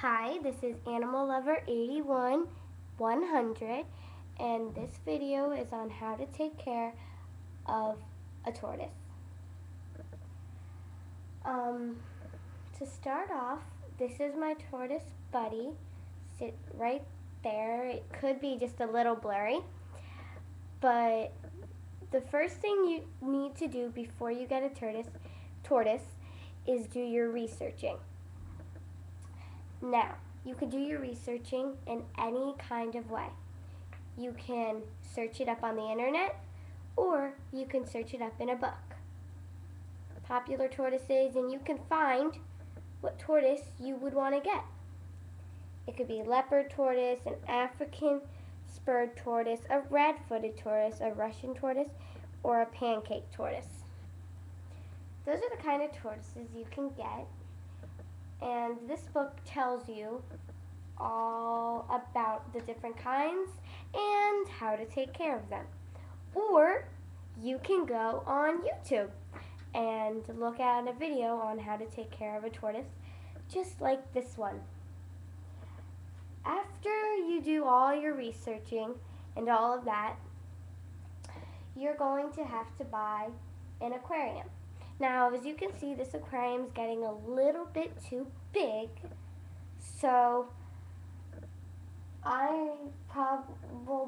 Hi, this is Animal Lover 81-100, and this video is on how to take care of a tortoise. To start off, this is my tortoise buddy. Sit right there. It could be just a little blurry, but the first thing you need to do before you get a tortoise is do your researching. Now, you can do your researching in any kind of way. You can search it up on the internet, or you can search it up in a book. Popular tortoises, and you can find what tortoise you would want to get. It could be leopard tortoise, an African spurred tortoise, a red-footed tortoise, a Russian tortoise, or a pancake tortoise. Those are the kind of tortoises you can get. And this book tells you all about the different kinds and how to take care of them. Or you can go on YouTube and look at a video on how to take care of a tortoise, just like this one. After you do all your researching and all of that, you're going to have to buy an aquarium. Now, as you can see, this aquarium is getting a little bit too big, so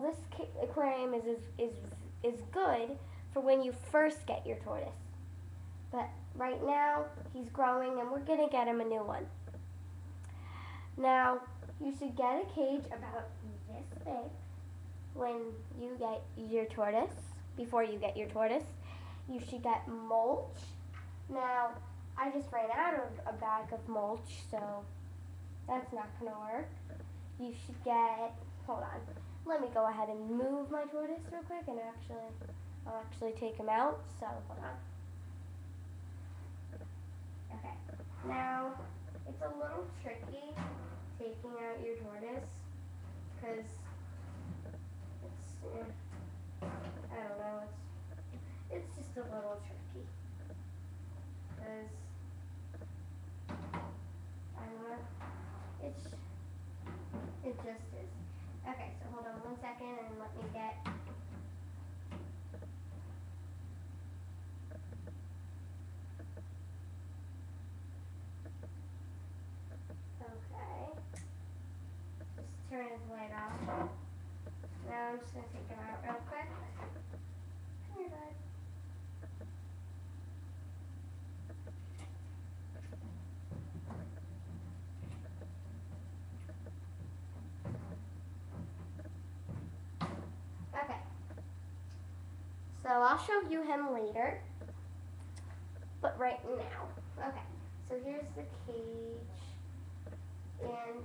this aquarium is good for when you first get your tortoise. But right now, he's growing, and we're gonna get him a new one. Now, you should get a cage about this big when you get your tortoise. Before you get your tortoise, you should get mulch. Now, I just ran out of a bag of mulch, so that's not going to work. You should get, hold on, let me go ahead and move my tortoise real quick, and I'll actually take him out, so hold on. Okay, now, it's a little tricky taking out your tortoise, because it's, I don't know, it's just a little tricky. Because, I don't know, it just is. Okay, so hold on 1 second and let me get, okay, just turn his light off. Now I'm just going to take him out real quick. Come here, bud. Okay, so I'll show you him later, but right now. Okay, so here's the cage, and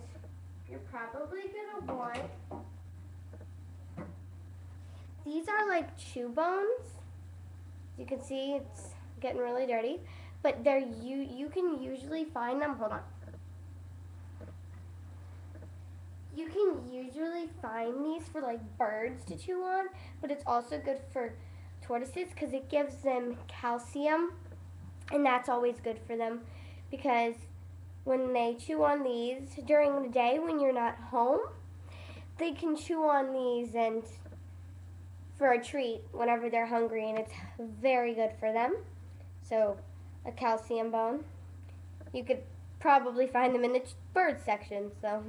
you're probably going to want, these are like chew bones. As you can see, it's getting really dirty, but you can usually find them, hold on. You can usually find these for like birds to chew on, but it's also good for tortoises because it gives them calcium, and that's always good for them because when they chew on these during the day when you're not home, they can chew on these and for a treat whenever they're hungry, and it's very good for them. So a calcium bone. You could probably find them in the bird section, so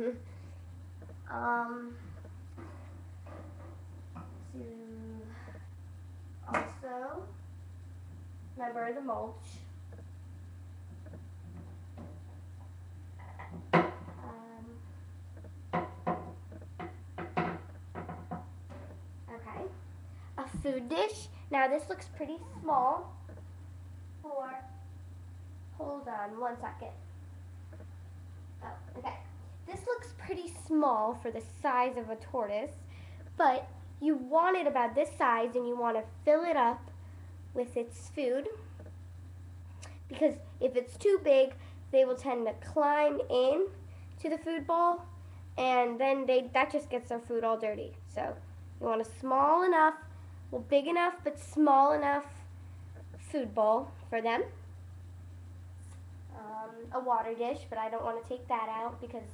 also, remember the mulch. Okay, a food dish. Now this looks pretty small for, hold on 1 second. Oh, okay. This looks pretty small for the size of a tortoise, but you want it about this size and you want to fill it up with its food, because if it's too big, they will tend to climb in to the food bowl, and then that just gets their food all dirty. So you want a small enough, well, big enough but small enough food bowl for them. A water dish, but I don't want to take that out because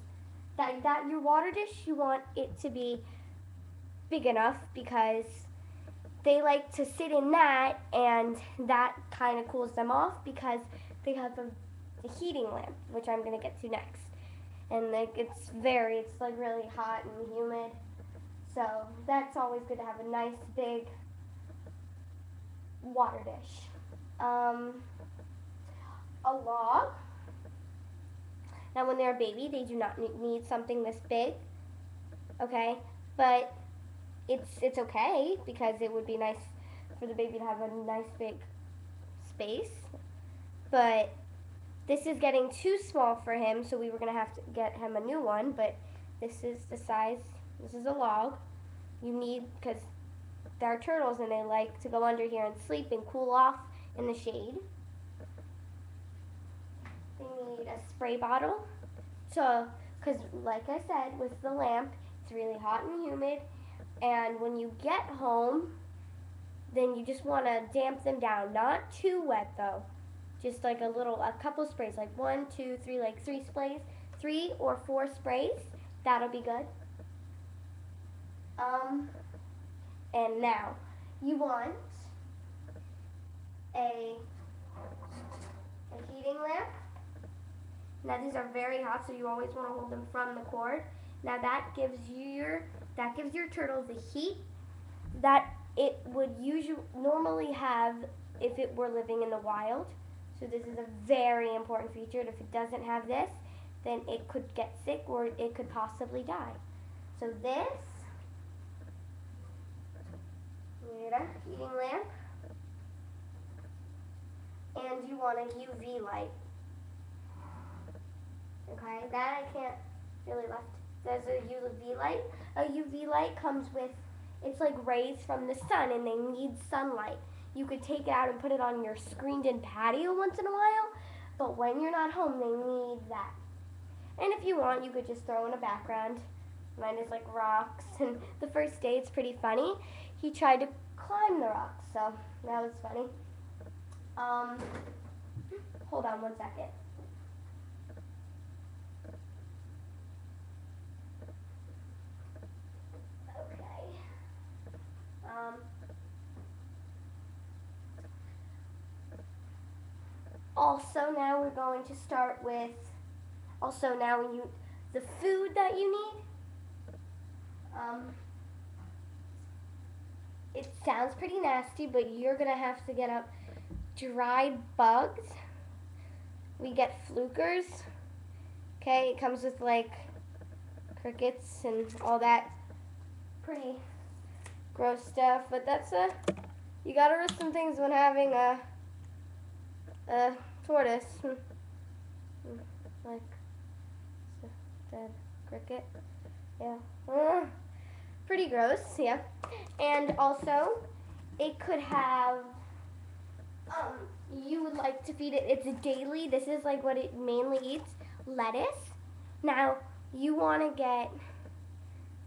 that your water dish, you want it to be big enough because they like to sit in that, and that kind of cools them off because they have a heating lamp, which I'm going to get to next. And like it's like really hot and humid. So that's always good to have a nice big water dish. A log. Now when they're a baby, they do not need something this big, okay? But it's okay because it would be nice for the baby to have a nice big space. But this is getting too small for him, so we were gonna have to get him a new one, but this is the size, this is a log. You need, because they're turtles and they like to go under here and sleep and cool off in the shade. They need a spray bottle. So, because like I said, with the lamp, it's really hot and humid, and when you get home, then you just want to damp them down. Not too wet though. Just like a couple sprays, like 1, 2, 3, like 3 sprays, 3 or 4 sprays. That'll be good. And now you want a heating lamp. Now these are very hot, so you always want to hold them from the cord. Now that gives your turtle the heat that it would normally have if it were living in the wild. So this is a very important feature. If it doesn't have this, then it could get sick or it could possibly die. So this, you need a heating lamp, and you want a UV light. Okay, that I can't really left. There's a UV light. A UV light comes with, it's like rays from the sun, and they need sunlight. You could take it out and put it on your screened-in patio once in a while, but when you're not home, they need that. And if you want, you could just throw in a background. Mine is like rocks, and the first day it's pretty funny. He tried to climb the rocks, so that was funny. Hold on one second. Also, now we're going to start with, the food that you need. It sounds pretty nasty, but you're going to have to get up dried bugs. We get flukers. Okay, it comes with like crickets and all that pretty gross stuff, but that's you gotta risk some things when having a tortoise. Like dead cricket. Yeah. Pretty gross, yeah. And also, it could have, you would like to feed it, it's daily, this is like what it mainly eats, lettuce. Now, you want to get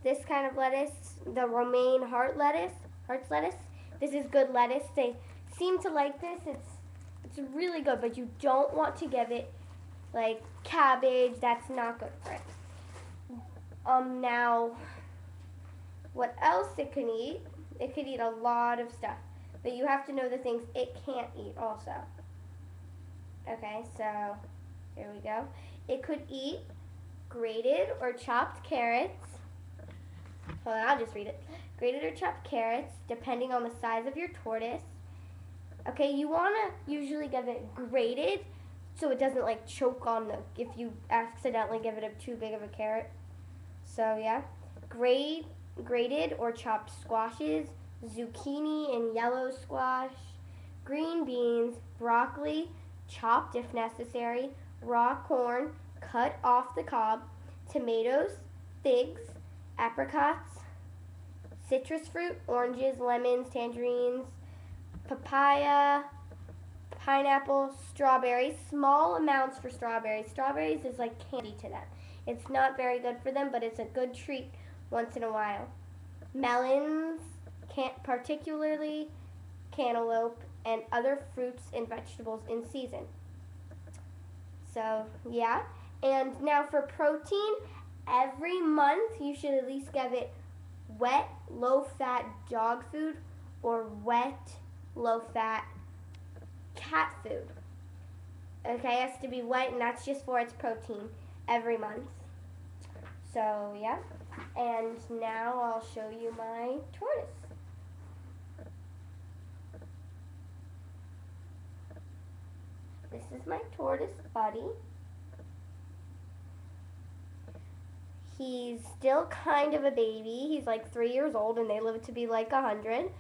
this kind of lettuce, the romaine heart's lettuce. This is good lettuce. They seem to like this. It's really good, but you don't want to give it like cabbage. That's not good for it. Now, what else it can eat? It could eat a lot of stuff, but you have to know the things it can't eat also. Okay, so here we go. It could eat grated or chopped carrots. Hold on, I'll just read it. Grated or chopped carrots, depending on the size of your tortoise. Okay, you want to usually give it grated so it doesn't like choke on if you accidentally give it too big of a carrot. So yeah, grated or chopped squashes, zucchini and yellow squash, green beans, broccoli, chopped if necessary, raw corn, cut off the cob, tomatoes, figs, apricots, citrus fruit, oranges, lemons, tangerines, papaya, pineapple, strawberries, small amounts for strawberries. Strawberries is like candy to them. It's not very good for them, but it's a good treat once in a while. Melons, particularly cantaloupe, and other fruits and vegetables in season. So, yeah. And now for protein, every month you should at least give it wet, low-fat dog food or wet, low-fat cat food. Okay, it has to be wet, and that's just for its protein every month. So, yeah. And now I'll show you my tortoise. This is my tortoise buddy. He's still kind of a baby. He's like 3 years old, and they live to be like 100.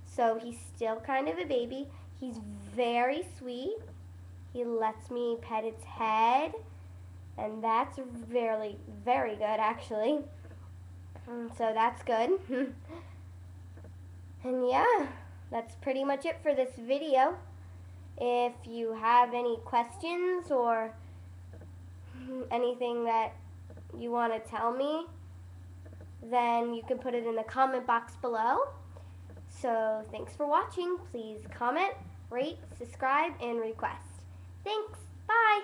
So he's still kind of a baby. He's very sweet. He lets me pet its head, and that's very, very good, actually. So that's good. And yeah, that's pretty much it for this video. If you have any questions or anything that you want to tell me, then you can put it in the comment box below. So thanks for watching. Please comment, rate, subscribe, and request. Thanks. Bye.